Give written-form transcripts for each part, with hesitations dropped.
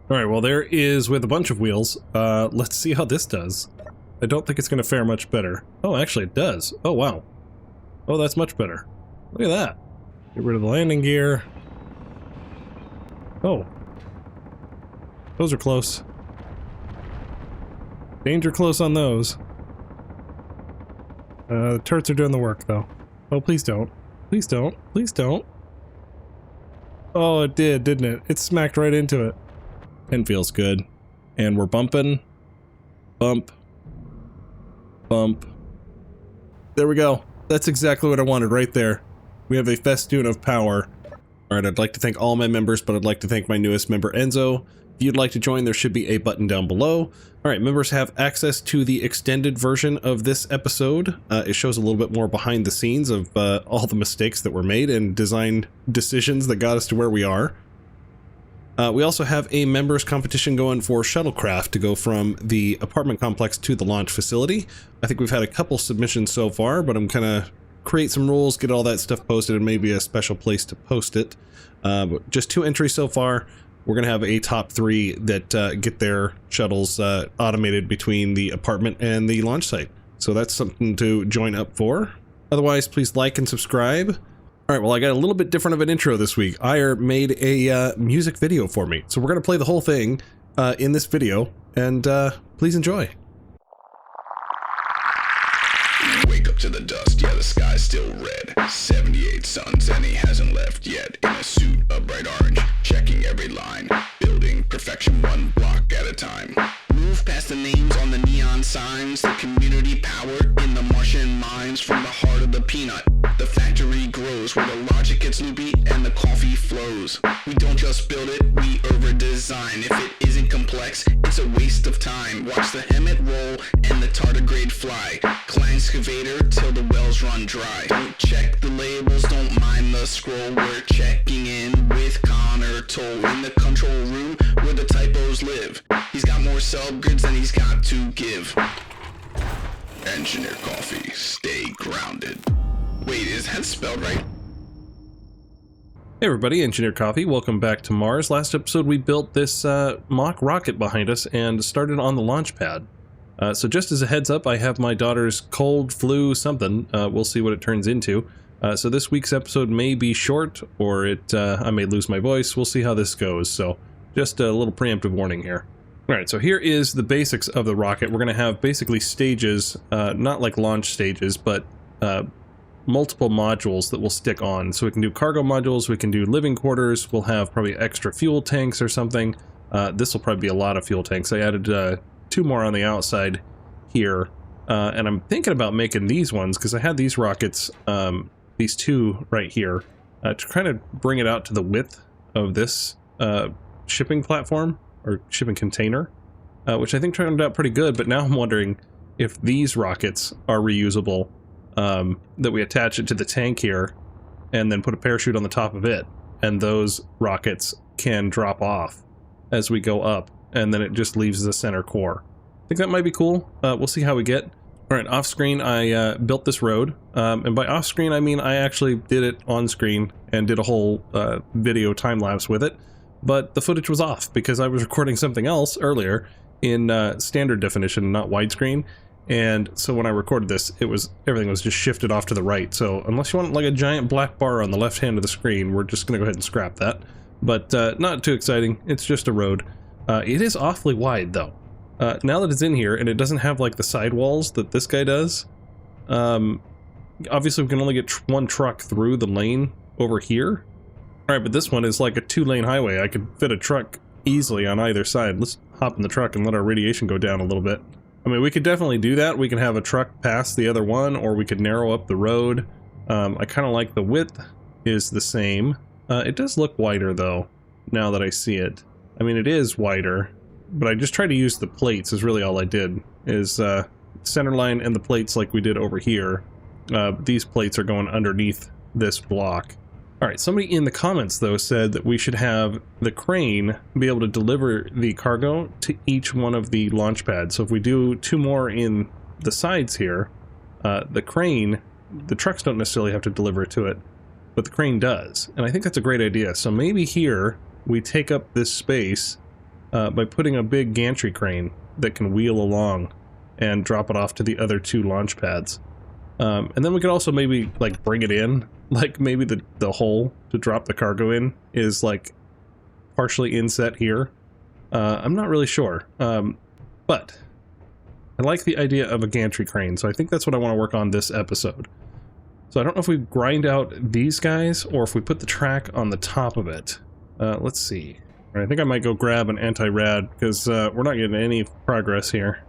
Alright, well there is with a bunch of wheels. Let's see how this does. I don't think it's going to fare much better. Oh, actually it does. Oh, wow. Oh, that's much better. Look at that. Get rid of the landing gear. Oh. Those are close. Danger close on those. The turrets are doing the work, though. Oh, please don't. Please don't. Please don't. Oh, it did, didn't it? It smacked right into it. And feels good. And we're bumping. Bump. Bump. There we go. That's exactly what I wanted right there. We have a Festoon of Powah. Alright, I'd like to thank all my members, but I'd like to thank my newest member, Enzo. If you'd like to join, there should be a button down below. Alright, members have access to the extended version of this episode. It shows a little bit more behind the scenes of all the mistakes that were made and design decisions that got us to where we are. We also have a members competition going for shuttlecraft to go from the apartment complex to the launch facility. I think we've had a couple submissions so far, but I'm kind of create some rules, get all that stuff posted, and maybe a special place to post it. Just 2 entries so far. We're going to have a top 3 that get their shuttles automated between the apartment and the launch site. So that's something to join up for. Otherwise, please like and subscribe. Alright, well I got a little bit different of an intro this week. Ire made a music video for me. So we're going to play the whole thing in this video, and please enjoy. Wake up to the dust, yeah, the sky's still red. 78 suns and he hasn't left yet. In a suit of bright orange, checking every line. Building perfection 1 block at a time. Move past the names on the neon signs. The community power in the Martian minds. From the heart of the peanut, the factory grows. Where the logic gets loopy and the coffee flows. We don't just build it, we over-design. If it isn't complex, it's a waste of time. Watch the HEMTT roll and the tardigrade fly. Climb excavator till the wells run dry. Don't check the labels, don't mind the scroll. We're checking in with Connor Toll in the control room where the typos live. He's got more subgrids than he's got to give. Engineer coffee, stay grounded. Wait, is that spelled right? Hey everybody, Engineer Coffee, welcome back to Mars. Last episode we built this mock rocket behind us and started on the launch pad. So just as a heads up, I have my daughter's cold, flu, something. We'll see what it turns into. So this week's episode may be short, or I may lose my voice. We'll see how this goes. So just a little preemptive warning here. Alright, so here is the basics of the rocket. We're going to have basically stages, not like launch stages, but multiple modules that we'll stick on. So we can do cargo modules, we can do living quarters, we'll have probably extra fuel tanks or something. This will probably be a lot of fuel tanks. I added 2 more on the outside here, and I'm thinking about making these ones because I had these rockets, these 2 right here, to kind of bring it out to the width of this shipping platform or shipping container, which I think turned out pretty good. But now I'm wondering if these rockets are reusable, that we attach it to the tank here and then put a parachute on the top of it, and those rockets can drop off as we go up, and then it just leaves the center core. I think that might be cool. We'll see how we get. Alright, off screen I built this road, and by off screen I mean I actually did it on screen and did a whole video time lapse with it, but the footage was off because I was recording something else earlier in standard definition, not widescreen, and so when I recorded this, everything was just shifted off to the right. So unless you want like a giant black bar on the left hand of the screen, we're just gonna go ahead and scrap that. But not too exciting, it's just a road. It is awfully wide though. Now that it's in here and it doesn't have like the sidewalls that this guy does, obviously we can only get 1 truck through the lane over here. Alright, but this one is like a 2-lane highway. I could fit a truck easily on either side. Let's hop in the truck and let our radiation go down a little bit. I mean, we could definitely do that. We can have a truck pass the other one, or we could narrow up the road. I kind of like the width is the same. It does look wider though, now that I see it. I mean, it is wider, but I just tried to use the plates is really all I did, is center line and the plates like we did over here. These plates are going underneath this block. Alright, somebody in the comments though said that we should have the crane be able to deliver the cargo to each one of the launch pads. So if we do 2 more in the sides here, the crane, the trucks don't necessarily have to deliver to it, but the crane does. And I think that's a great idea. So maybe here we take up this space by putting a big gantry crane that can wheel along and drop it off to the other 2 launch pads. And then we could also maybe like bring it in, like maybe the hole to drop the cargo in is like partially inset here. I'm not really sure, but I like the idea of a gantry crane, so I think that's what I want to work on this episode. So I don't know if we grind out these guys or if we put the track on the top of it. Let's see. I think I might go grab an anti-rad because we're not getting any progress here.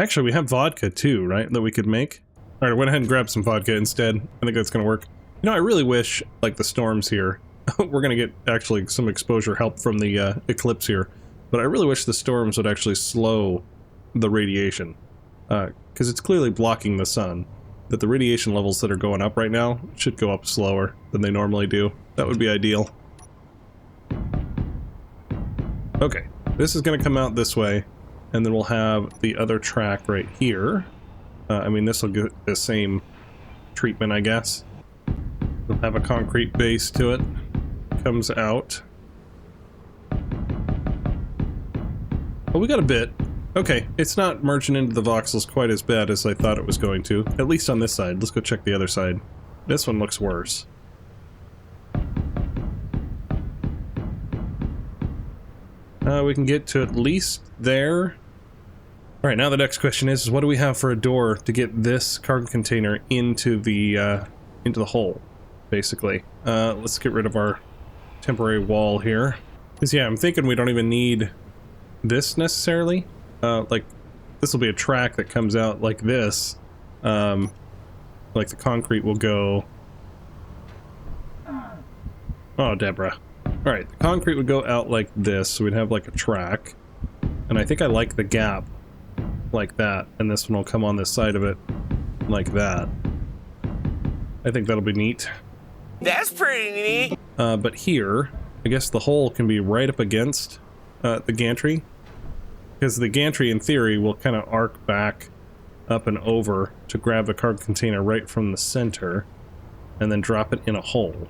Actually, we have vodka too, right, that we could make? Alright, I went ahead and grabbed some vodka instead. I think that's gonna work. You know, I really wish, like, the storms here, we're gonna get, actually, some exposure help from the eclipse here, but I really wish the storms would actually slow the radiation, because it's clearly blocking the sun, that the radiation levels that are going up right now should go up slower than they normally do. That would be ideal. Okay, this is gonna come out this way. And then we'll have the other track right here. I mean, this will get the same treatment, I guess. We'll have a concrete base to it. Comes out. Oh, we got a bit. Okay, it's not merging into the voxels quite as bad as I thought it was going to. At least on this side. Let's go check the other side. This one looks worse. We can get to at least there. Alright, now the next question is what do we have for a door to get this cargo container into the hole, basically. Let's get rid of our temporary wall here. Because yeah, I'm thinking we don't even need this necessarily. Like, this will be a track that comes out like this. Like the concrete will go... Oh, Debra. Alright, the concrete would go out like this, so we'd have like a track. And I think I like the gap like that, and this one will come on this side of it like that. I think that'll be neat. That's pretty neat. But here, I guess the hole can be right up against the gantry, because the gantry in theory will kind of arc back up and over to grab the cargo container right from the center and then drop it in a hole.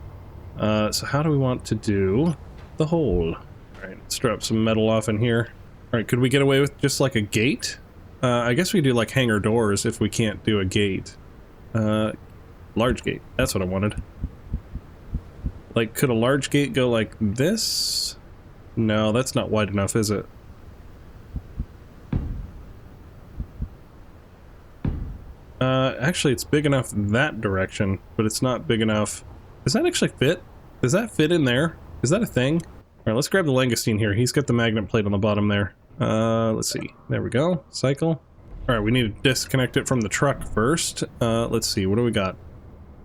So how do we want to do the hole? Alright, let's drop some metal off in here. Alright, could we get away with just like a gate? I guess we do like hangar doors if we can't do a gate. Large gate, that's what I wanted. Like, could a large gate go like this? No, that's not wide enough, is it? Actually, it's big enough that direction, but it's not big enough. Does that actually fit? Does that fit in there? Is that a thing? Alright, let's grab the langoustine here. He's got the magnet plate on the bottom there. Let's see. There we go. Cycle. Alright, we need to disconnect it from the truck first. Let's see. What do we got?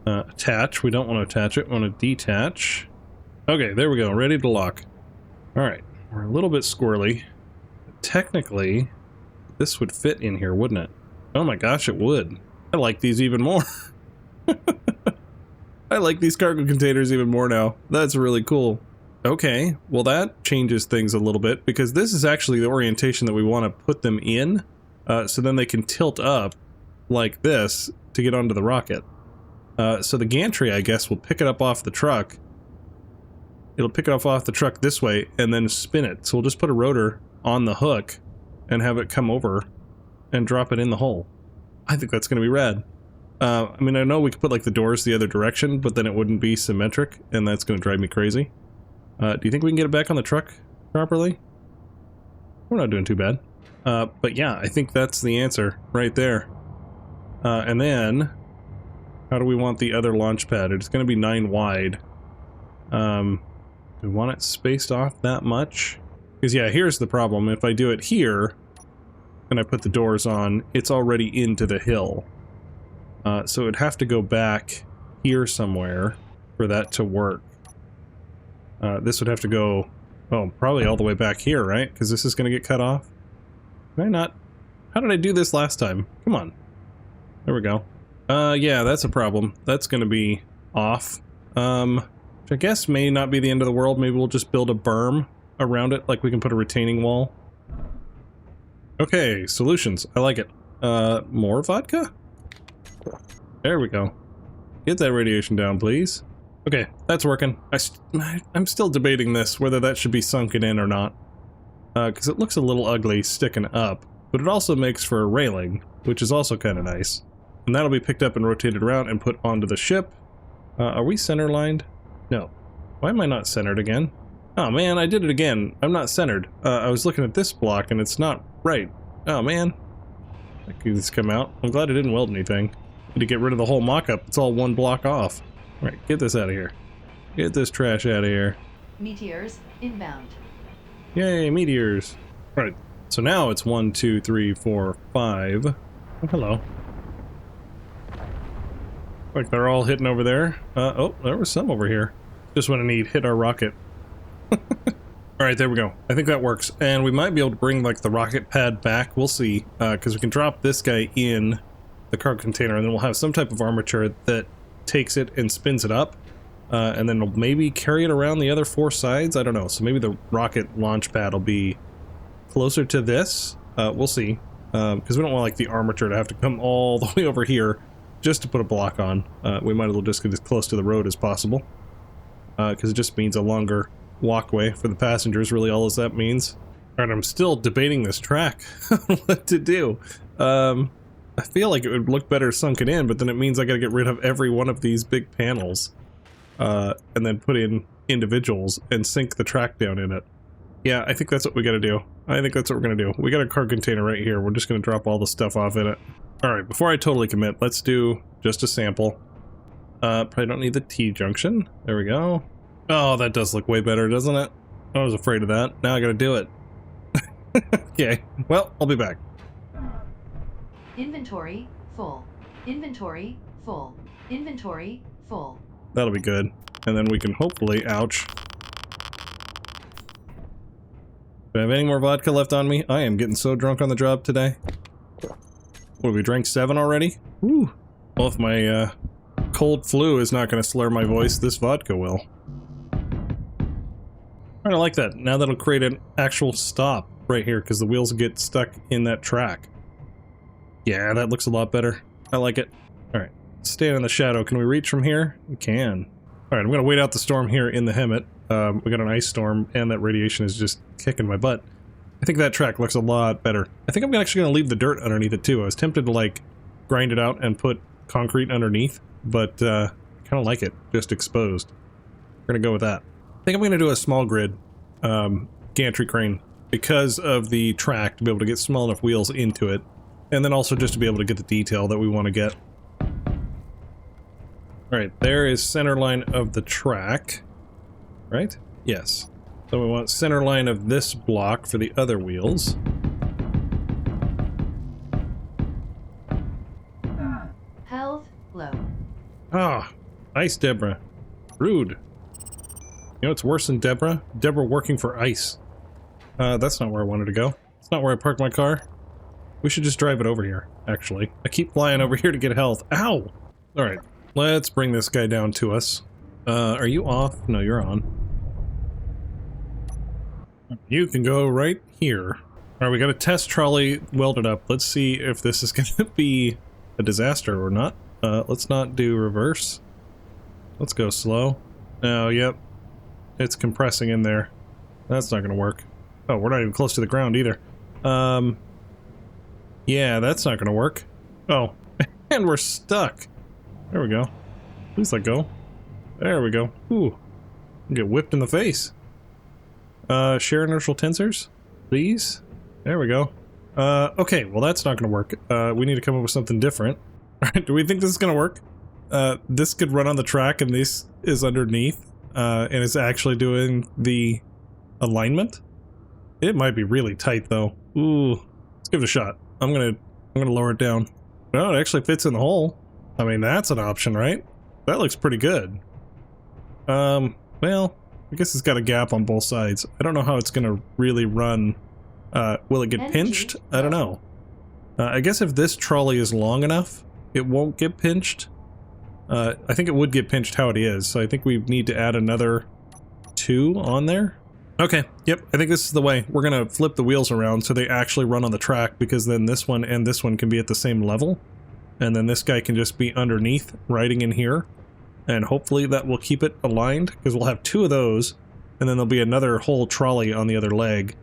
Attach. We don't want to attach it. We want to detach. Okay, there we go. Ready to lock. Alright. We're a little bit squirrely. Technically, this would fit in here, wouldn't it? Oh my gosh, it would. I like these even more. I like these cargo containers even more now. That's really cool. Okay, well that changes things a little bit, because this is actually the orientation that we want to put them in, so then they can tilt up like this to get onto the rocket. So the gantry, I guess, will pick it up off the truck. It'll pick it up off the truck this way and then spin it. So we'll just put a rotor on the hook and have it come over and drop it in the hole. I think that's going to be rad. I mean, I know we could put like the doors the other direction, but then it wouldn't be symmetric, and that's going to drive me crazy. Do you think we can get it back on the truck properly? We're not doing too bad. But yeah, I think that's the answer right there. And then, how do we want the other launch pad? It's going to be 9 wide. Do we want it spaced off that much? Because yeah, here's the problem. If I do it here, and I put the doors on, it's already into the hill. So it'd have to go back here somewhere for that to work. This would have to go, oh, probably all the way back here, right? Because this is going to get cut off. Can I not? How did I do this last time? Come on. There we go. Yeah, that's a problem. That's going to be off. Which I guess may not be the end of the world. Maybe we'll just build a berm around it, like we can put a retaining wall. Okay, solutions. I like it. More vodka? There we go. Get that radiation down, please. Okay, that's working. I'm still debating this, whether that should be sunken in or not. Because it looks a little ugly sticking up, but it also makes for a railing, which is also kind of nice. And that'll be picked up and rotated around and put onto the ship. Are we center lined? No. Why am I not centered again? Oh man, I did it again. I'm not centered. I was looking at this block and it's not right. Oh man. Could this come out? I'm glad I didn't weld anything. Need to get rid of the whole mock-up. It's all one block off. Alright, get this out of here. Get this trash out of here. Meteors inbound. Yay, meteors. Alright, so now it's 1, 2, 3, 4, 5. Oh, hello. Like they're all hitting over there. Oh, there was some over here. Just when I need hit our rocket. Alright, there we go. I think that works. And we might be able to bring like the rocket pad back. We'll see. Because we can drop this guy in the cargo container and then we'll have some type of armature that takes it and spins it up. And then we'll maybe carry it around the other 4 sides. I don't know. So maybe the rocket launch pad will be closer to this. We'll see. Because we don't want like the armature to have to come all the way over here just to put a block on. We might as well just get as close to the road as possible. Because it just means a longer walkway for the passengers, really all that means. Alright, I'm still debating this track. What to do. I feel like it would look better sunken in, but then it means I gotta get rid of every one of these big panels. And then put in individuals and sink the track down in it. Yeah, I think that's what we gotta do. I think that's what we're gonna do. We got a cargo container right here. We're just gonna drop all the stuff off in it. Alright, before I totally commit, let's do just a sample. Probably don't need the T-junction. There we go. Oh, that does look way better, doesn't it? I was afraid of that. Now I gotta do it. Okay, well, I'll be back. Inventory full. Inventory full. Inventory full. That'll be good. And then we can hopefully, ouch. Do I have any more vodka left on me? I am getting so drunk on the job today. What, we drank 7 already? Woo! Well, if my cold flu is not going to slur my voice, this vodka will. I like that. Now that'll create an actual stop right here because the wheels get stuck in that track. Yeah, that looks a lot better. I like it. Alright, stand in the shadow. Can we reach from here? We can. Alright, I'm going to wait out the storm here in the HEMTT. We got an ice storm and that radiation is just kicking my butt. I think that track looks a lot better. I think I'm actually going to leave the dirt underneath it too. I was tempted to like grind it out and put concrete underneath, but I kind of like it just exposed. We're going to go with that. I think I'm going to do a small grid gantry crane because of the track to be able to get small enough wheels into it. And then also just to be able to get the detail that we want to get. Alright, there is center line of the track. Right? Yes. So we want center line of this block for the other wheels. Health low. Ah, nice, Debra. Rude. You know what's worse than Debra? Debra working for ICE. That's not where I wanted to go. It's not where I parked my car. We should just drive it over here, actually. I keep flying over here to get health. Ow! Alright, let's bring this guy down to us. Are you off? No, you're on. You can go right here. Alright, we got a test trolley welded up. Let's see if this is gonna be a disaster or not. Let's not do reverse. Let's go slow. Oh, yep. It's compressing in there. That's not gonna work. Oh, we're not even close to the ground either. Yeah, that's not gonna work. Oh, and we're stuck. There we go. Please let go. There we go. Ooh. Get whipped in the face. Share inertial tensors, please. There we go. Okay, well that's not gonna work. We need to come up with something different. Alright, do we think this is gonna work? This could run on the track and this is underneath, and it's actually doing the alignment? It might be really tight though. Ooh. Let's give it a shot. I'm gonna lower it down. No, it actually fits in the hole. I mean, that's an option, right? That looks pretty good. Well, I guess it's got a gap on both sides. I don't know how it's gonna really run. Will it get pinched? I don't know. I guess if this trolley is long enough, it won't get pinched. I think it would get pinched how it is, so I think we need to add another 2 on there. Okay, yep, I think this is the way. We're gonna flip the wheels around so they actually run on the track, because then this one and this one can be at the same level. And then this guy can just be underneath, riding in here. And hopefully that will keep it aligned, because we'll have 2 of those, and then there'll be another whole trolley on the other leg.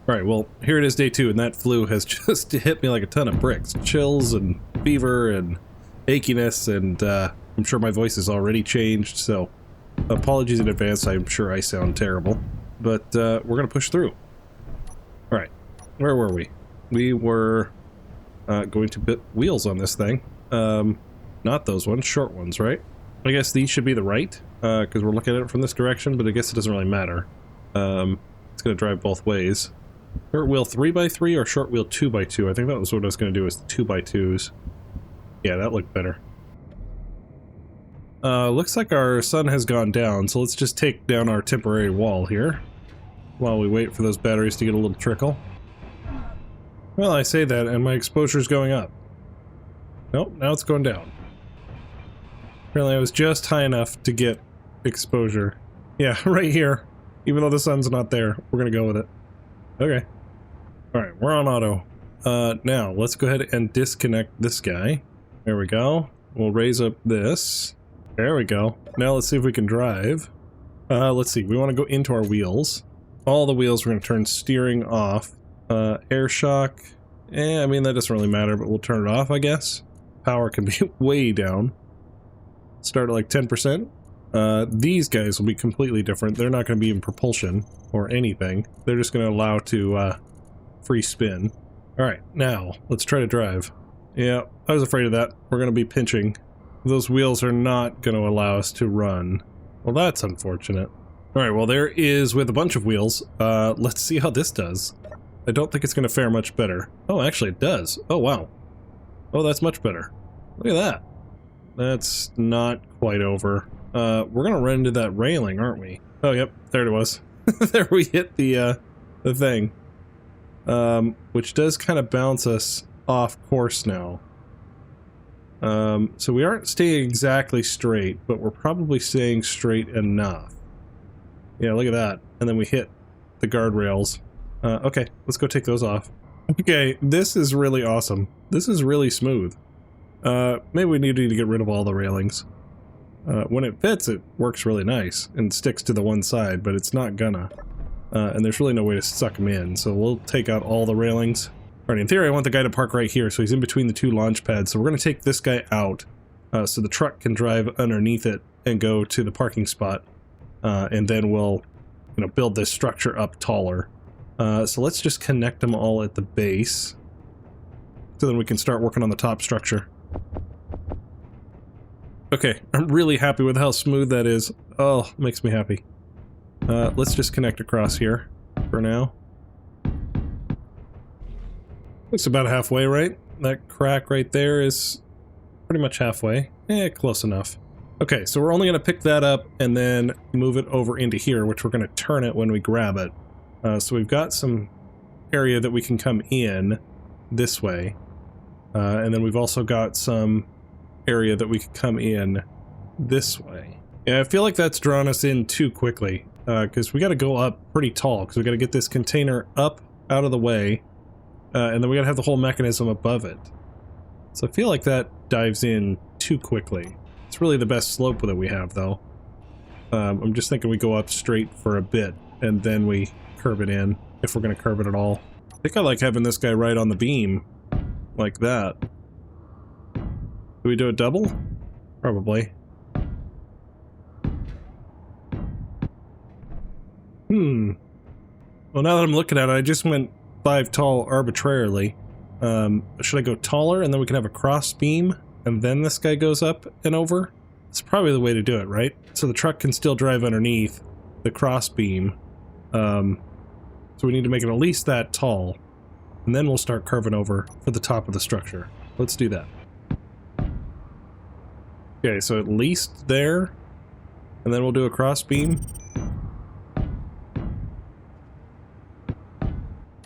Alright, well, here it is day 2, and that flu has just hit me like a ton of bricks. Chills and fever and achiness, and I'm sure my voice has already changed, so apologies in advance. I'm sure I sound terrible, but we're gonna push through. Alright, where were we? We were going to put wheels on this thing. Not those ones, short ones, right? I guess these should be the right, because we're looking at it from this direction, but I guess it doesn't really matter. It's going to drive both ways. Short wheel 3x3 or short wheel 2x2? I think that was what I was going to do, is 2x2s. Yeah, that looked better. Looks like our sun has gone down, so let's just take down our temporary wall here while we wait for those batteries to get a little trickle. Well, I say that, and my exposure's going up. Nope, now it's going down. Apparently I was just high enough to get exposure. Yeah, right here. Even though the sun's not there, we're gonna go with it. Okay. Alright, we're on auto. Now, let's go ahead and disconnect this guy. There we go. We'll raise up this. There we go. Now let's see if we can drive. Let's see, we want to go into our wheels. All the wheels, we're gonna turn steering off. Air shock. I mean, that doesn't really matter, but we'll turn it off, I guess. Power can be way down. Start at like 10%. These guys will be completely different. They're not going to be in propulsion or anything. They're just going to allow to free spin. Alright, now let's try to drive. Yeah, I was afraid of that. We're going to be pinching. Those wheels are not going to allow us to run. Well, that's unfortunate. Alright, well there is with a bunch of wheels. Let's see how this does. I don't think it's going to fare much better. Oh, actually it does. Oh, wow. Oh, that's much better. Look at that. That's not quite over. We're gonna run into that railing, aren't we? Oh, yep, there it was. There we hit the thing. Which does kind of bounce us off course now. So we aren't staying exactly straight, but we're probably staying straight enough. Yeah, look at that. And then we hit the guardrails. Okay, let's go take those off. Okay, this is really awesome. This is really smooth. Maybe we need to get rid of all the railings. When it fits, it works really nice and sticks to the one side, but it's not gonna. And there's really no way to suck them in, so we'll take out all the railings. Alright, in theory I want the guy to park right here, so he's in between the 2 launch pads, so we're gonna take this guy out, so the truck can drive underneath it and go to the parking spot, and then we'll, you know, build this structure up taller. So let's just connect them all at the base, so then we can start working on the top structure. Okay, I'm really happy with how smooth that is. Oh, makes me happy. Let's just connect across here for now. Looks about halfway, right? That crack right there is pretty much halfway. Close enough. Okay, so we're only going to pick that up and then move it over into here, which we're going to turn it when we grab it. So we've got some area that we can come in this way. And then we've also got some area that we could come in this way. Yeah, I feel like that's drawn us in too quickly, because we got to go up pretty tall, because we got to get this container up out of the way, and then we got to have the whole mechanism above it. So I feel like that dives in too quickly. It's really the best slope that we have, though. I'm just thinking we go up straight for a bit, and then we curve it in, if we're going to curve it at all. I think I like having this guy right on the beam, like that. Do we do a double? Probably. Well, now that I'm looking at it, I just went 5 tall arbitrarily. Should I go taller and then we can have a cross beam and then this guy goes up and over? It's probably the way to do it, right? So the truck can still drive underneath the cross beam. So we need to make it at least that tall, and then we'll start curving over for the top of the structure. Let's do that. Okay, so at least there, and then we'll do a cross beam.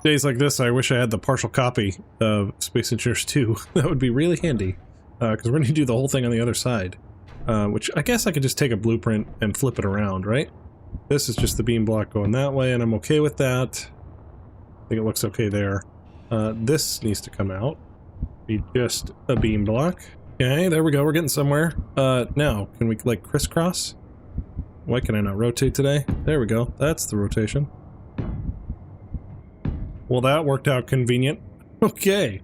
Days like this, I wish I had the partial copy of Space Engineers 2. That would be really handy, because we're going to do the whole thing on the other side. Which I guess I could just take a blueprint and flip it around, right? This is just the beam block going that way, and I'm okay with that. I think it looks okay there. This needs to come out. Be just a beam block. Okay, there we go. We're getting somewhere. Now, can we, like, crisscross? Why can I not rotate today? There we go. That's the rotation. Well, that worked out convenient. Okay.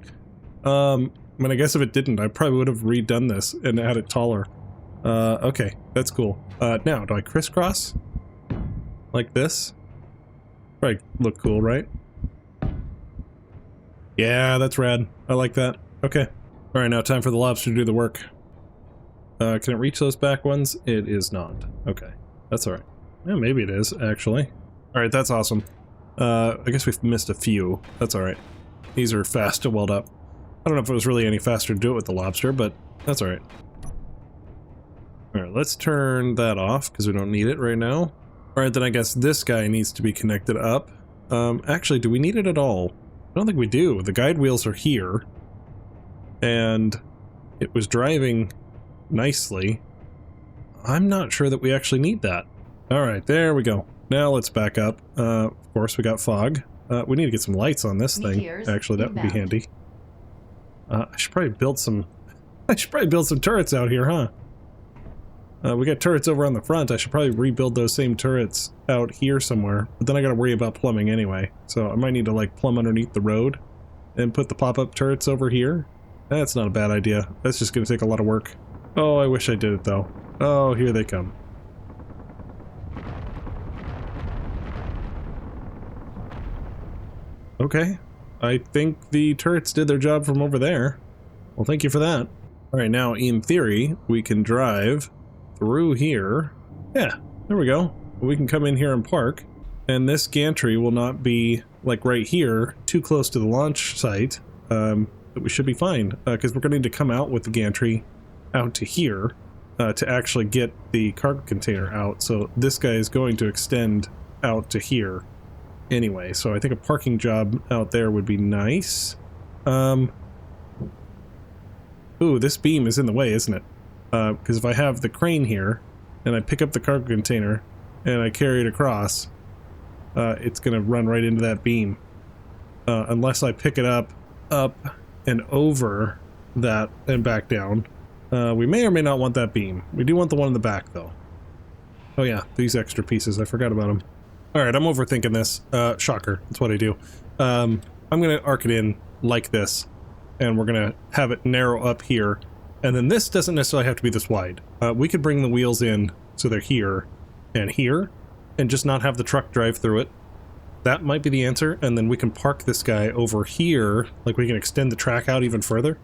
I mean, I guess if it didn't, I probably would have redone this and had it taller. Okay, that's cool. Now, do I crisscross? Like this? Probably look cool, right? Yeah, that's rad. I like that. Okay. Alright, now time for the lobster to do the work. Can it reach those back ones? It is not. Okay. That's alright. Yeah, maybe it is, actually. Alright, that's awesome. I guess we've missed a few. That's alright. These are fast to weld up. I don't know if it was really any faster to do it with the lobster, but that's alright. Alright, let's turn that off, because we don't need it right now. Alright, then I guess this guy needs to be connected up. Actually, do we need it at all? I don't think we do. The guide wheels are here. And it was driving nicely. I'm not sure that we actually need that. Alright, there we go. Now let's back up. Of course, we got fog. We need to get some lights on this Meteors thing. Actually, that would be inbound. handy. I should probably build some... I should probably build some turrets out here, huh? We got turrets over on the front. I should probably rebuild those same turrets out here somewhere. But then I gotta worry about plumbing anyway. So I might need to, like, plumb underneath the road and put the pop-up turrets over here. That's not a bad idea. That's just gonna take a lot of work. Oh, I wish I did it, though. Oh, here they come. Okay. I think the turrets did their job from over there. Well, thank you for that. Alright, now, in theory, we can drive through here. Yeah, there we go. We can come in here and park. And this gantry will not be, like, right here, too close to the launch site. But we should be fine, because we're going to need to come out with the gantry out to here to actually get the cargo container out. So this guy is going to extend out to here anyway. So I think a parking job out there would be nice. Ooh, this beam is in the way, isn't it? Because if I have the crane here and I pick up the cargo container and I carry it across, it's going to run right into that beam. Unless I pick it up and over that and back down. We may or may not want that beam. We do want the one in the back, though. Oh yeah, these extra pieces. I forgot about them. Alright, I'm overthinking this. Shocker. That's what I do. I'm going to arc it in like this. And we're going to have it narrow up here. And then this doesn't necessarily have to be this wide. We could bring the wheels in so they're here and here. And just not have the truck drive through it. That might be the answer, and then we can park this guy over here, like we can extend the track out even further,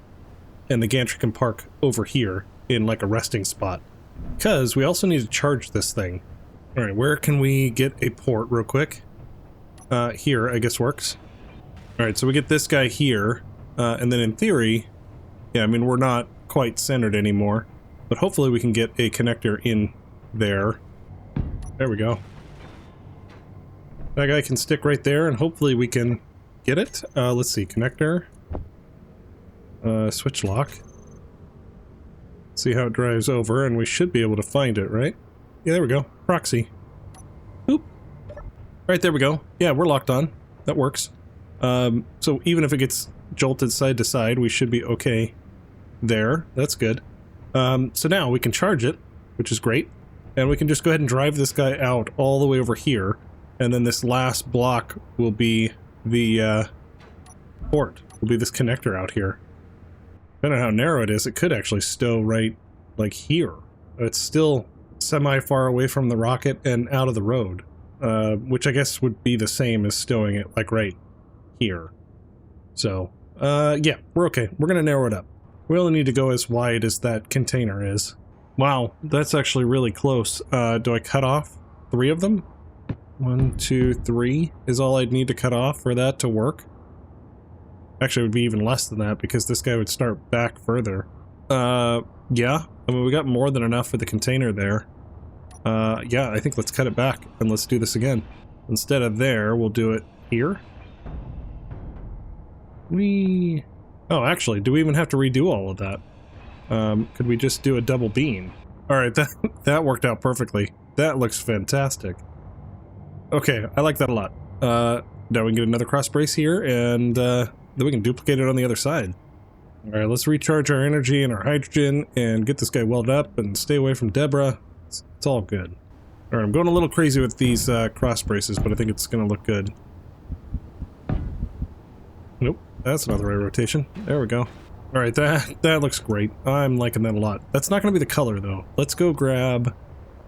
and the gantry can park over here in like a resting spot. Because we also need to charge this thing. Alright, where can we get a port real quick? Here, I guess works. Alright, so we get this guy here, and then in theory, yeah, I mean, we're not quite centered anymore, but hopefully we can get a connector in there. There we go. That guy can stick right there, and hopefully we can get it. Let's see, connector. Switch lock. See how it drives over, and we should be able to find it, right? Yeah, there we go. Proxy. Oop. Right, there we go. Yeah, we're locked on. That works. So even if it gets jolted side to side, we should be okay there. That's good. So now we can charge it, which is great. And we can just go ahead and drive this guy out all the way over here. And then this last block will be the port. Will be this connector out here. Depending on how narrow it is, it could actually stow right, like, here. It's still semi-far away from the rocket and out of the road. Which I guess would be the same as stowing it, like, right here. So, yeah, we're okay. We're gonna narrow it up. We only need to go as wide as that container is. Wow, that's actually really close. Do I cut off 3 of them? 1, 2, 3 is all I'd need to cut off for that to work. Actually, it would be even less than that because this guy would start back further. Yeah. I mean, we got more than enough for the container there. Yeah, I think let's cut it back and let's do this again. Instead of there, we'll do it here. Oh, actually, do we even have to redo all of that? Could we just do a double beam? Alright, that worked out perfectly. That looks fantastic. Okay, I like that a lot. Now we can get another cross brace here, and then we can duplicate it on the other side. All right, let's recharge our energy and our hydrogen and get this guy welded up and stay away from Debra. It's all good. All right, I'm going a little crazy with these cross braces, but I think it's going to look good. Nope, that's not the right rotation. There we go. All right, that looks great. I'm liking that a lot. That's not going to be the color, though. Let's go grab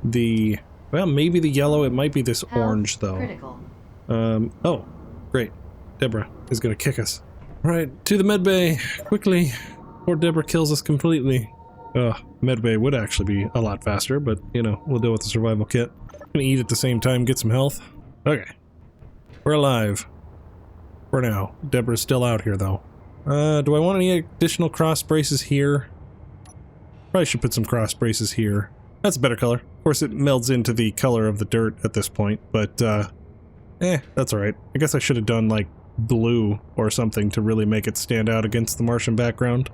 the... Well, maybe the yellow. It might be this orange, though. Critical. Oh, great. Debra is going to kick us. All right, to the medbay, quickly, before Debra kills us completely. Medbay would actually be a lot faster, but, you know, we'll deal with the survival kit. Gonna eat at the same time, get some health. Okay. We're alive. For now. Debra's still out here, though. Do I want any additional cross braces here? Probably should put some cross braces here. That's a better color. Of course, it melds into the color of the dirt at this point, but, that's alright. I guess I should have done, like, blue or something to really make it stand out against the Martian background.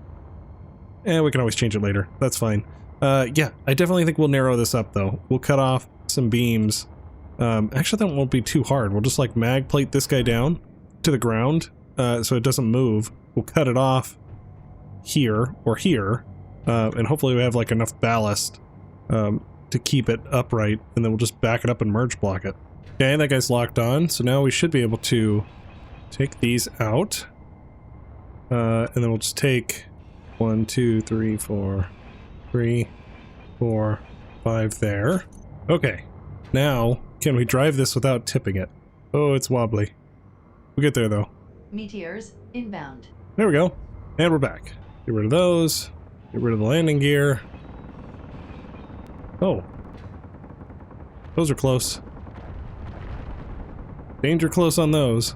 We can always change it later. That's fine. Yeah, I definitely think we'll narrow this up, though. We'll cut off some beams. Actually, that won't be too hard. We'll just, like, mag plate this guy down to the ground, so it doesn't move. We'll cut it off here or here, and hopefully we have, like, enough ballast to keep it upright, and then we'll just back it up and merge block it. Okay, that guy's locked on, so now we should be able to take these out, and then we'll just take 1, 2, 3, 4, 3, 4, 5 there. Okay, now can we drive this without tipping it? Oh, it's wobbly. We'll get there though. Meteors inbound. There we go, and we're back. Get rid of those. Get rid of the landing gear. Oh, those are close. Danger close on those.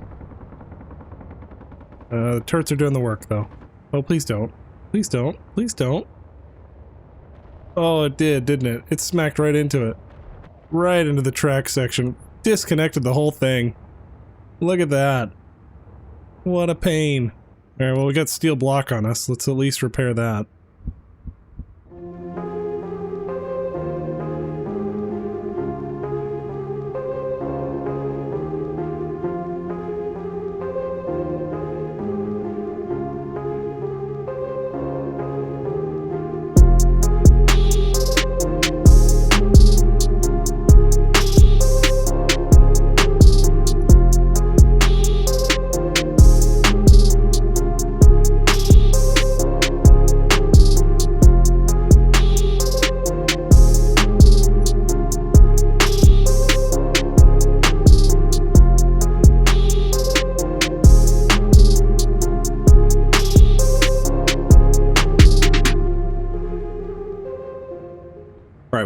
The turrets are doing the work, though. Oh, please don't. Please don't. Please don't. Oh, it did, didn't it? It smacked right into it. Right into the track section. Disconnected the whole thing. Look at that. What a pain. Alright, well, we got steel block on us. Let's at least repair that.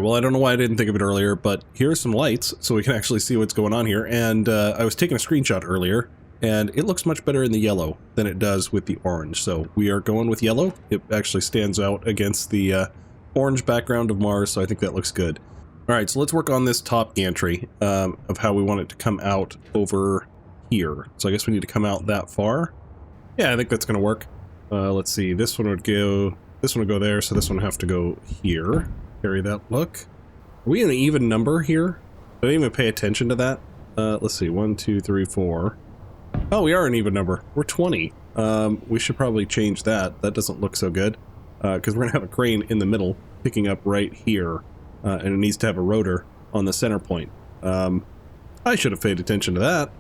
Well, I don't know why I didn't think of it earlier, but here's some lights so we can actually see what's going on here. And I was taking a screenshot earlier, and it looks much better in the yellow than it does with the orange. So we are going with yellow. It actually stands out against the orange background of Mars, so I think that looks good. All right, so let's work on this top gantry of how we want it to come out over here. So I guess we need to come out that far. Yeah, I think that's going to work. Let's see, this one would go there, so this one would have to go here. Carry that look. Are we an even number here? I didn't even pay attention to that. Let's see, 1, 2, 3, 4. Oh, we are an even number. We're 20. We should probably change that. That doesn't look so good. Because we're gonna have a crane in the middle, picking up right here. And it needs to have a rotor on the center point. I should have paid attention to that.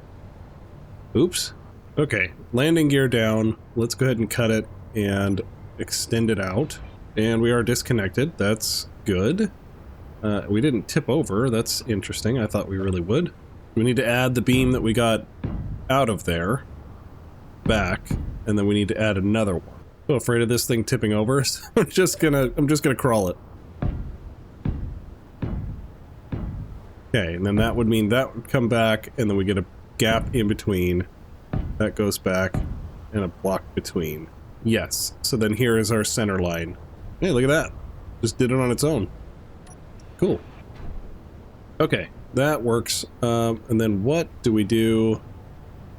Oops. Okay, landing gear down. Let's go ahead and cut it and extend it out. And we are disconnected. That's good. We didn't tip over. That's interesting. I thought we really would. We need to add the beam that we got out of there back, and then we need to add another one. So afraid of this thing tipping over, so I'm just gonna crawl it. Okay, and then that would mean that would come back, and then we get a gap in between. That goes back, and a block between. Yes. So then here is our center line. Hey, look at that. Just did it on its own. Cool. Okay, that works. And then what do we do?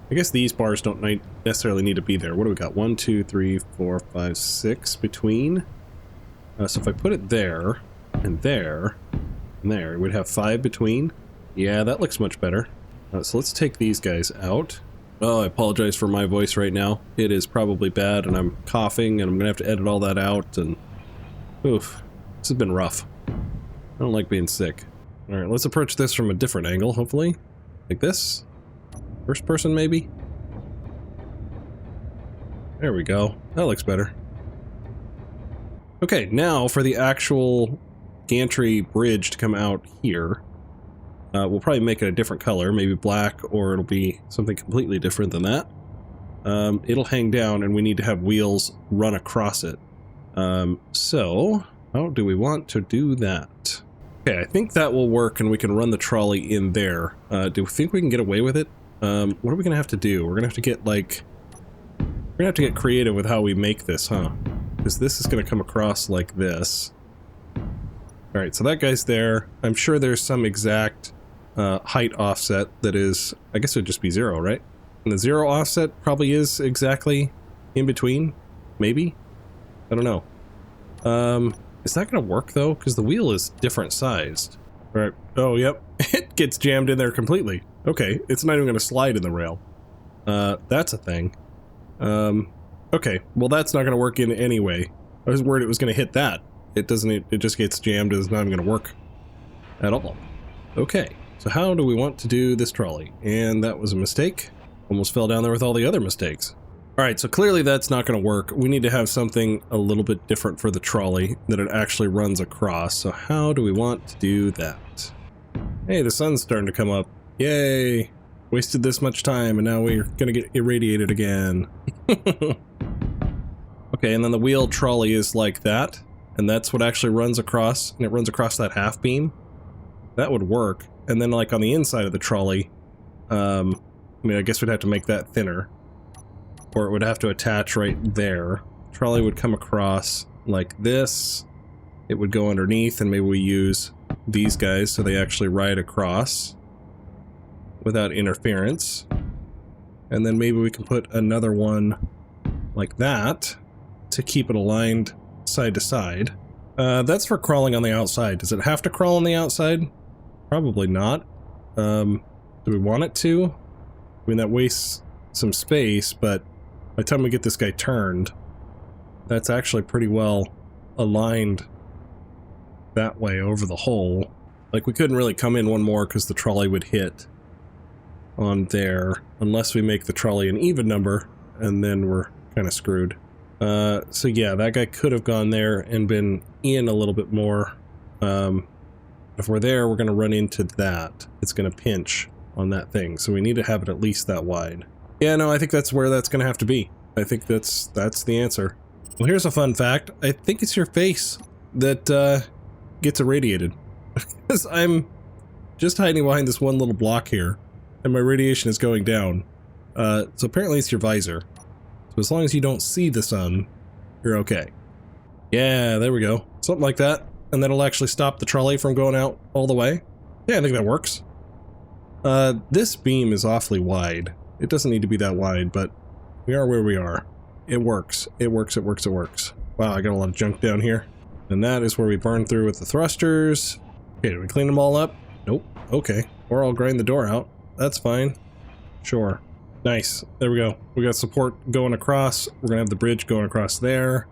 I guess these bars don't necessarily need to be there. What do we got? 1, 2, 3, 4, 5, 6 between. So if I put it there, and there, and there, we'd have 5 between. Yeah, that looks much better. So let's take these guys out. Oh, I apologize for my voice right now. It is probably bad, and I'm coughing, and I'm gonna have to edit all that out, and... oof. This has been rough. I don't like being sick. Alright, let's approach this from a different angle, hopefully. Like this? First person, maybe? There we go. That looks better. Okay, now for the actual gantry bridge to come out here. We'll probably make it a different color, maybe black, or it'll be something completely different than that. It'll hang down, and we need to have wheels run across it. So, how do we want to do that? Okay, I think that will work, and we can run the trolley in there. Do we think we can get away with it? What are we gonna have to do? We're gonna have to get, like... we're gonna have to get creative with how we make this, huh? Because this is gonna come across like this. Alright, so that guy's there. I'm sure there's some exact height offset that is... I guess it would just be 0, right? And the 0 offset probably is exactly in between? Maybe? I don't know. Is that gonna work though? Because the wheel is different sized. Alright. Oh, yep. It gets jammed in there completely. Okay, it's not even gonna slide in the rail. That's a thing. Okay, well that's not gonna work in anyway. I was worried it was gonna hit that. It doesn't, it just gets jammed and it's not even gonna work at all. Okay, so how do we want to do this trolley? And that was a mistake. Almost fell down there with all the other mistakes. Alright, so clearly that's not gonna work. We need to have something a little bit different for the trolley that it actually runs across. So how do we want to do that? Hey, the sun's starting to come up. Yay! Wasted this much time and now we're gonna get irradiated again. Okay, and then the wheel trolley is like that. And that's what actually runs across, and it runs across that half beam. That would work. And then like on the inside of the trolley, I mean, I guess we'd have to make that thinner. Or it would have to attach right there. Trolley would come across like this. It would go underneath, and maybe we use these guys so they actually ride across without interference. And then maybe we can put another one like that to keep it aligned side to side. That's for crawling on the outside. Does it have to crawl on the outside? Probably not. Do we want it to? I mean, that wastes some space, but by the time we get this guy turned, that's actually pretty well aligned that way over the hole. Like, we couldn't really come in one more because the trolley would hit on there, unless we make the trolley an even number, and then we're kind of screwed. So yeah, that guy could have gone there and been in a little bit more. If we're there, we're going to run into that. It's going to pinch on that thing, so we need to have it at least that wide. Yeah, no, I think that's where that's going to have to be. I think that's the answer. Well, here's a fun fact. I think it's your face that gets irradiated. Because I'm just hiding behind this one little block here, and my radiation is going down. So apparently it's your visor. So as long as you don't see the sun, you're okay. Yeah, there we go. Something like that. And that'll actually stop the trolley from going out all the way. Yeah, I think that works. This beam is awfully wide. It doesn't need to be that wide, but we are where we are. It works. It works, it works, it works. Wow, I got a lot of junk down here. And that is where we burn through with the thrusters. Okay, did we clean them all up? Nope. Okay. Or I'll grind the door out. That's fine. Sure. Nice. There we go. We got support going across. We're gonna have the bridge going across there.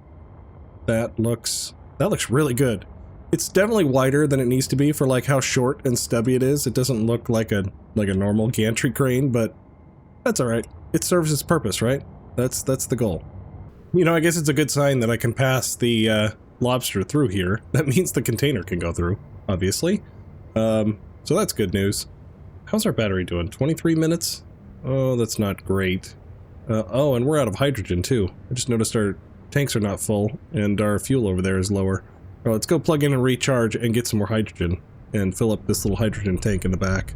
That looks really good. It's definitely wider than it needs to be for like how short and stubby it is. It doesn't look like a normal gantry crane, but that's all right. It serves its purpose, right? That's the goal. You know, I guess it's a good sign that I can pass the lobster through here. That means the container can go through, obviously. So that's good news. How's our battery doing? 23 minutes? Oh, that's not great. Oh, and we're out of hydrogen too. I just noticed our tanks are not full and our fuel over there is lower. Well, let's go plug in and recharge and get some more hydrogen and fill up this little hydrogen tank in the back.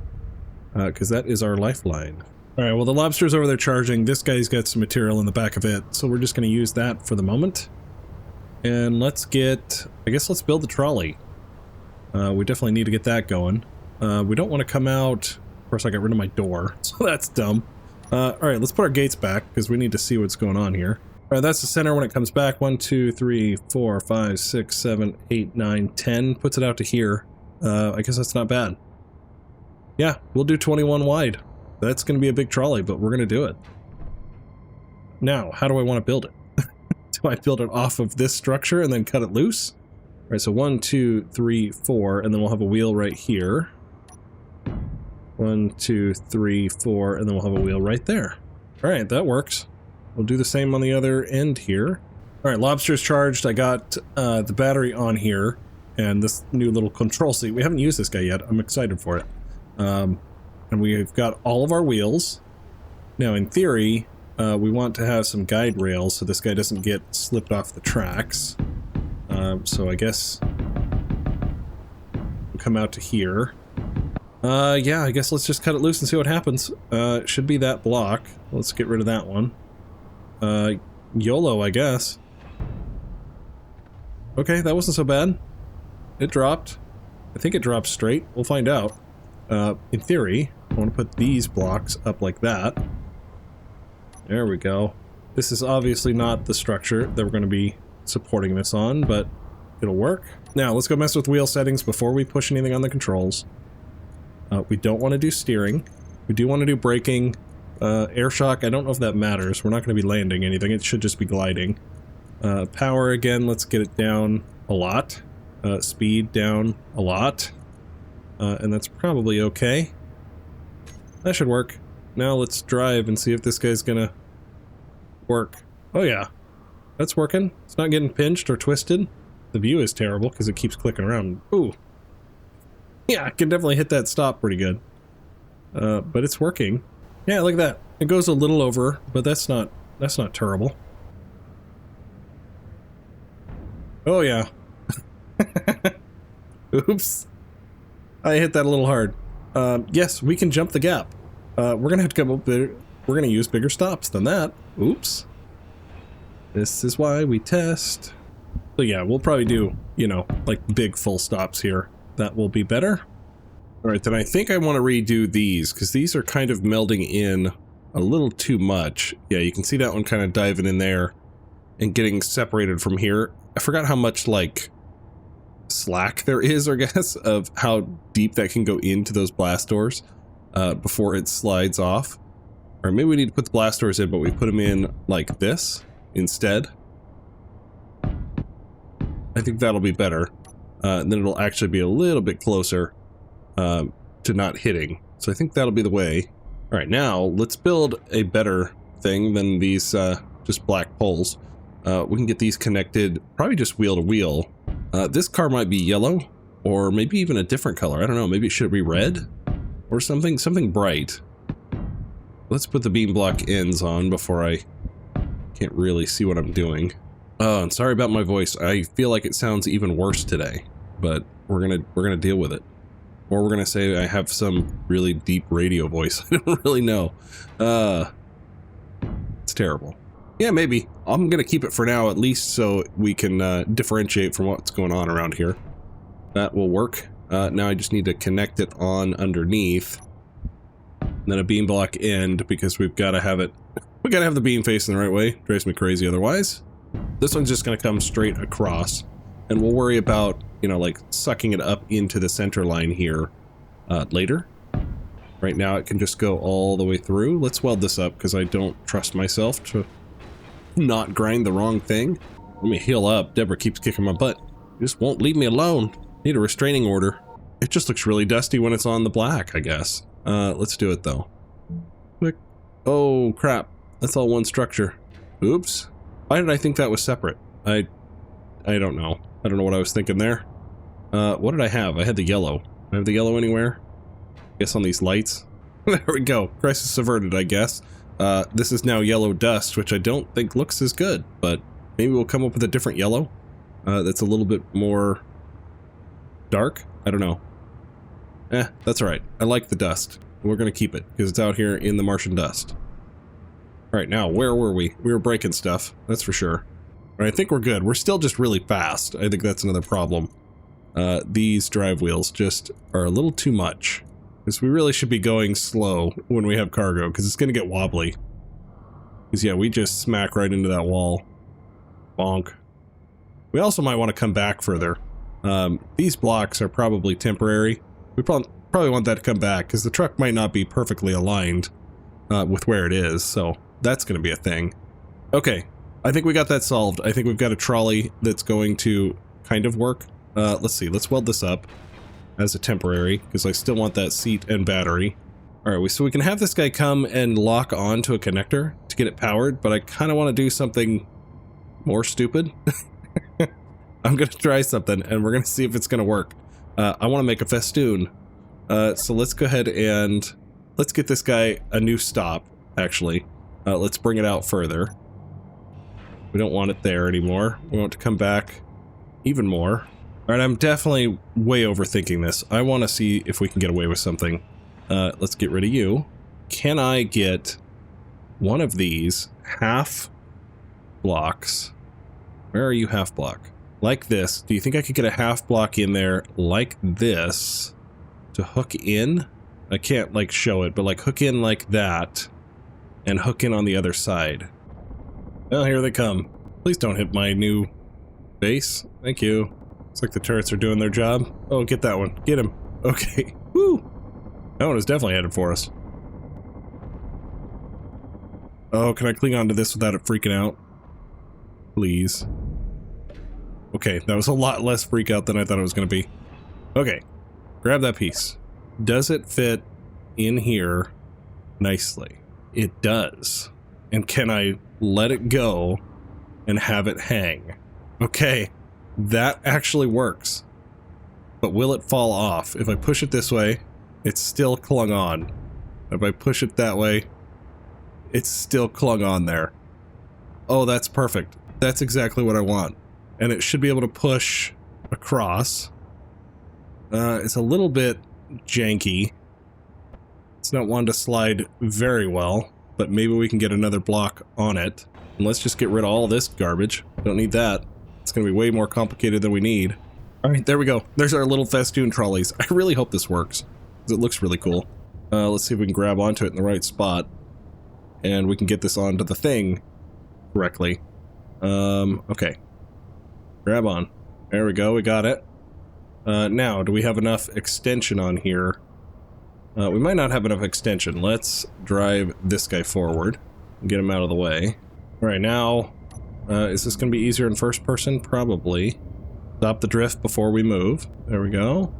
Because that is our lifeline. Alright, well the lobster's over there charging. This guy's got some material in the back of it, so we're just going to use that for the moment. And let's get... I guess let's build the trolley. We definitely need to get that going. We don't want to come out... Of course, I got rid of my door, so that's dumb. Alright, let's put our gates back, because we need to see what's going on here. Alright, that's the center when it comes back. 1, 2, 3, 4, 5, 6, 7, 8, 9, 10. Puts it out to here. I guess that's not bad. Yeah, we'll do 21 wide. That's going to be a big trolley, but we're going to do it. Now, how do I want to build it? Do I build it off of this structure and then cut it loose? All right, so 1, 2, 3, 4, and then we'll have a wheel right here. 1, 2, 3, 4, and then we'll have a wheel right there. All right, that works. We'll do the same on the other end here. All right, lobster's charged. I got the battery on here and this new little control seat. We haven't used this guy yet. I'm excited for it. And we've got all of our wheels. Now, in theory, we want to have some guide rails so this guy doesn't get slipped off the tracks. So I guess we'll come out to here. Yeah, I guess let's just cut it loose and see what happens. It should be that block. Let's get rid of that one. YOLO, I guess. Okay, that wasn't so bad. It dropped. I think it dropped straight. We'll find out. In theory, I want to put these blocks up like that. There we go. This is obviously not the structure that we're going to be supporting this on, but it'll work. Now, let's go mess with wheel settings before we push anything on the controls. We don't want to do steering. We do want to do braking. Air shock, I don't know if that matters. We're not going to be landing anything. It should just be gliding. Power, again, let's get it down a lot. Speed down a lot. And that's probably okay. That should work. Now let's drive and see if this guy's gonna work. Oh yeah, that's working. It's not getting pinched or twisted. The view is terrible because it keeps clicking around. Ooh. Yeah, I can definitely hit that stop pretty good. But it's working. Yeah, look at that. It goes a little over, but that's not terrible. Oh yeah. Oops. I hit that a little hard. Yes, we can jump the gap. We're gonna have to come up with, we're gonna use bigger stops than that. Oops. This is why we test. So yeah, we'll probably do, you know, like big full stops here. That will be better. All right, then I think I want to redo these because these are kind of melding in a little too much. Yeah, you can see that one kind of diving in there and getting separated from here. I forgot how much like slack there is, I guess, of how deep that can go into those blast doors before it slides off. Or maybe we need to put the blast doors in, but we put them in like this instead. I think that'll be better. And then it'll actually be a little bit closer to not hitting. So I think that'll be the way. All right, now let's build a better thing than these just black poles. We can get these connected, probably just wheel to wheel. This car might be yellow, or maybe even a different color. I don't know, maybe it should be red or something bright. Let's put the beam block ends on before I can't really see what I'm doing. Oh, and sorry about my voice. I feel like it sounds even worse today, but we're gonna deal with it. Or we're gonna say I have some really deep radio voice. I don't really know. It's terrible. Yeah, maybe. I'm gonna keep it for now, at least so we can differentiate from what's going on around here. That will work. Now I just need to connect it on underneath. And then a beam block end, because we've got to have it. We gotta have the beam facing the right way. Drives me crazy otherwise. This one's just gonna come straight across, and we'll worry about, you know, like sucking it up into the center line here later. Right now it can just go all the way through. Let's weld this up because I don't trust myself to not grind the wrong thing. Let me heal up. Debra keeps kicking my butt. Just won't leave me alone. Need a restraining order. It just looks really dusty when it's on the black, I guess. Let's do it though. Quick. Oh crap. That's all one structure. Oops. Why did I think that was separate? I don't know. I don't know what I was thinking there. What did I have? I had the yellow. Do I have the yellow anywhere? I guess on these lights. There we go. Crisis averted, I guess. This is now yellow dust, which I don't think looks as good, but maybe we'll come up with a different yellow that's a little bit more dark. I don't know. That's all right. I like the dust. We're going to keep it because it's out here in the Martian dust. All right, now, where were we? We were breaking stuff, that's for sure. All right, I think we're good. We're still just really fast. I think that's another problem. These drive wheels just are a little too much. Because we really should be going slow when we have cargo, because it's going to get wobbly. Because, yeah, we just smack right into that wall. Bonk. We also might want to come back further. These blocks are probably temporary. We probably probably want that to come back because the truck might not be perfectly aligned with where it is. So that's going to be a thing. Okay, I think we got that solved. I think we've got a trolley that's going to kind of work. Let's see. Let's weld this up as a temporary because I still want that seat and battery. All right, so we can have this guy come and lock on to a connector to get it powered, but I kind of want to do something more stupid. I'm going to try something, and we're going to see if it's going to work. I want to make a festoon. So let's go ahead and let's get this guy a new stop, actually. Let's bring it out further. We don't want it there anymore. We want it to come back even more. All right, I'm definitely way overthinking this. I want to see if we can get away with something. Let's get rid of you. Can I get one of these half blocks? Where are you, half block? Like this. Do you think I could get a half block in there like this to hook in? I can't like show it, but like hook in like that and hook in on the other side. Well, here they come. Please don't hit my new base. Thank you. Looks like the turrets are doing their job. Oh, get that one. Get him. Okay. Woo! That one is definitely headed for us. Oh, can I cling on to this without it freaking out? Please. Okay, that was a lot less freak out than I thought it was going to be. Okay, grab that piece. Does it fit in here nicely? It does. And can I let it go and have it hang? Okay, that actually works. But will it fall off? If I push it this way, it's still clung on. If I push it that way, it's still clung on there. Oh, that's perfect. That's exactly what I want. And it should be able to push across. It's a little bit janky. It's not one to slide very well, but maybe we can get another block on it. And let's just get rid of all this garbage. Don't need that. It's going to be way more complicated than we need. All right, there we go. There's our little festoon trolleys. I really hope this works. It looks really cool. Let's see if we can grab onto it in the right spot. And we can get this onto the thing correctly. Okay. Grab on. There we go, we got it. Now, do we have enough extension on here? We might not have enough extension. Let's drive this guy forward and get him out of the way. All right, now, is this going to be easier in first person? Probably. Stop the drift before we move. There we go.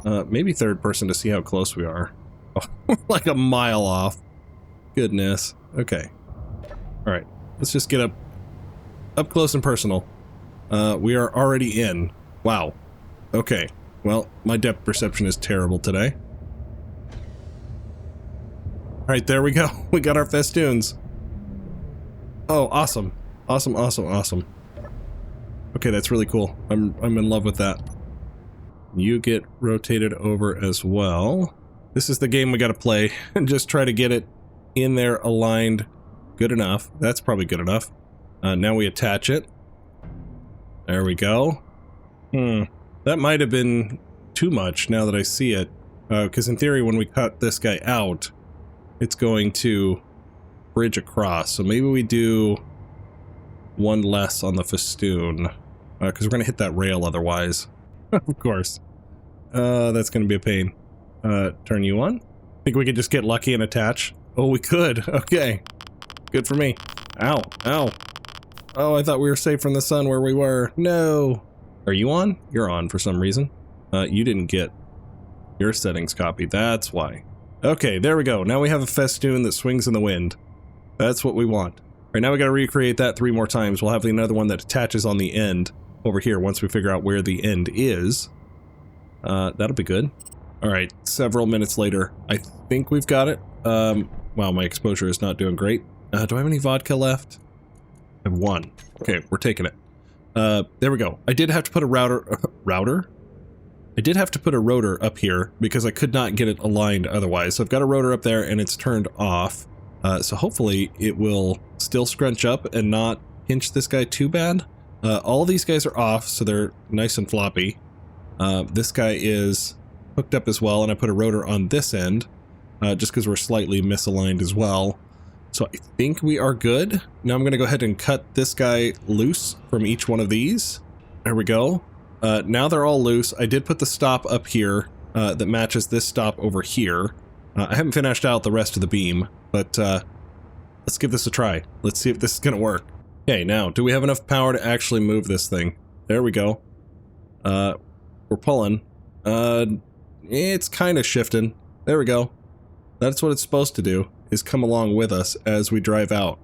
Maybe third person to see how close we are. Oh, we're like a mile off. Goodness. Okay. All right, let's just get up close and personal. We are already in. Wow. Okay. Well, my depth perception is terrible today. Alright, there we go. We got our festoons. Oh, awesome. Awesome, awesome, awesome. Okay, that's really cool. I'm in love with that. You get rotated over as well. This is the game we gotta play and just try to get it in there aligned good enough. That's probably good enough. Now we attach it. There we go. That might have been too much now that I see it. Because in theory, when we cut this guy out, it's going to bridge across. So maybe we do one less on the festoon. Because we're going to hit that rail otherwise. Of course. That's going to be a pain. Turn you on. Think we could just get lucky and attach? Oh, we could. Okay. Good for me. Ow. Ow. Oh, I thought we were safe from the sun where we were. No. Are you on? You're on for some reason. You didn't get your settings copied. That's why. Okay, there we go. Now we have a festoon that swings in the wind. That's what we want. All right, now we got to recreate that 3 more times. We'll have another one that attaches on the end over here once we figure out where the end is. That'll be good. All right, several minutes later. I think we've got it. Wow, my exposure is not doing great. Do I have any vodka left? I have 1. Okay, we're taking it. There we go. I did have to put a router? I did have to put a rotor up here because I could not get it aligned otherwise. So I've got a rotor up there and it's turned off. So hopefully it will still scrunch up and not pinch this guy too bad. All these guys are off, so they're nice and floppy. This guy is hooked up as well, and I put a rotor on this end, just because we're slightly misaligned as well. So I think we are good. Now I'm going to go ahead and cut this guy loose from each one of these. There we go. Now they're all loose. I did put the stop up here that matches this stop over here. I haven't finished out the rest of the beam, but let's give this a try. Let's see if this is going to work. Okay, now, do we have enough power to actually move this thing? There we go. We're pulling. It's kind of shifting. There we go. That's what it's supposed to do, is come along with us as we drive out.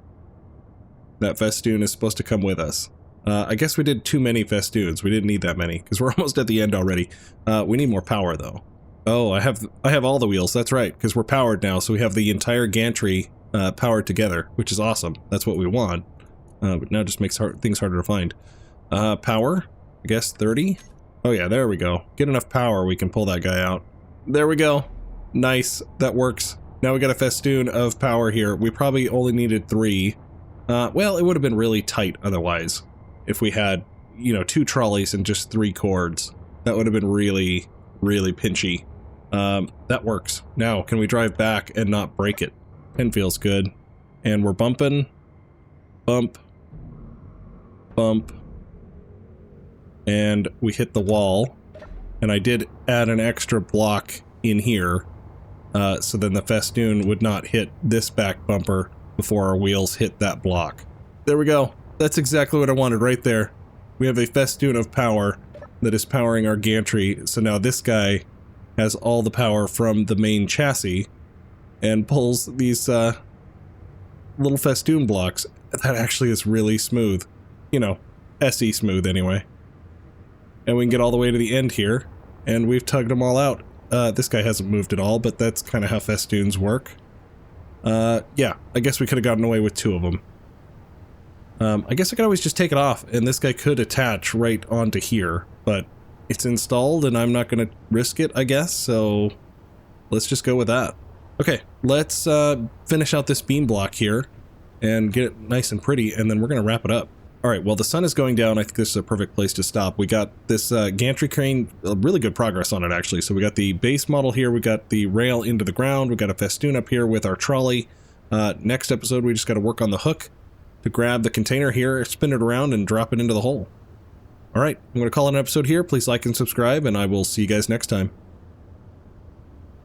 That Festoon is supposed to come with us. I guess we did too many Festoons. We didn't need that many, because we're almost at the end already. We need more power, though. Oh, I have all the wheels. That's right, because we're powered now, so we have the entire gantry powered together, which is awesome. That's what we want. But now it just makes things harder to find. Power, I guess 30? Oh yeah, there we go. Get enough power, we can pull that guy out. There we go. Nice, that works. Now we got a Festoon of Powah here. We probably only needed 3. Well, it would have been really tight otherwise. If we had, you know, 2 trolleys and just 3 cords. That would have been really, really pinchy. That works. Now, can we drive back and not break it? 10 feels good. And we're bumping. Bump. Bump. And we hit the wall. And I did add an extra block in here. So then the Festoon would not hit this back bumper before our wheels hit that block. There we go. That's exactly what I wanted right there. We have a Festoon of Powah that is powering our gantry. So now this guy has all the power from the main chassis and pulls these little Festoon blocks. That actually is really smooth. You know, SE smooth anyway. And we can get all the way to the end here, and we've tugged them all out. This guy hasn't moved at all, but that's kind of how Festoons work. Yeah, I guess we could have gotten away with 2 of them. I guess I could always just take it off, and this guy could attach right onto here, but it's installed, and I'm not going to risk it, I guess, so let's just go with that. Okay, let's finish out this beam block here, and get it nice and pretty, and then we're going to wrap it up. Alright, well the sun is going down. I think this is a perfect place to stop. We got this gantry crane, really good progress on it actually. So we got the base model here, we got the rail into the ground, we got a Festoon up here with our trolley. Next episode we just got to work on the hook to grab the container here, spin it around, and drop it into the hole. Alright, I'm going to call it an episode here. Please like and subscribe, and I will see you guys next time.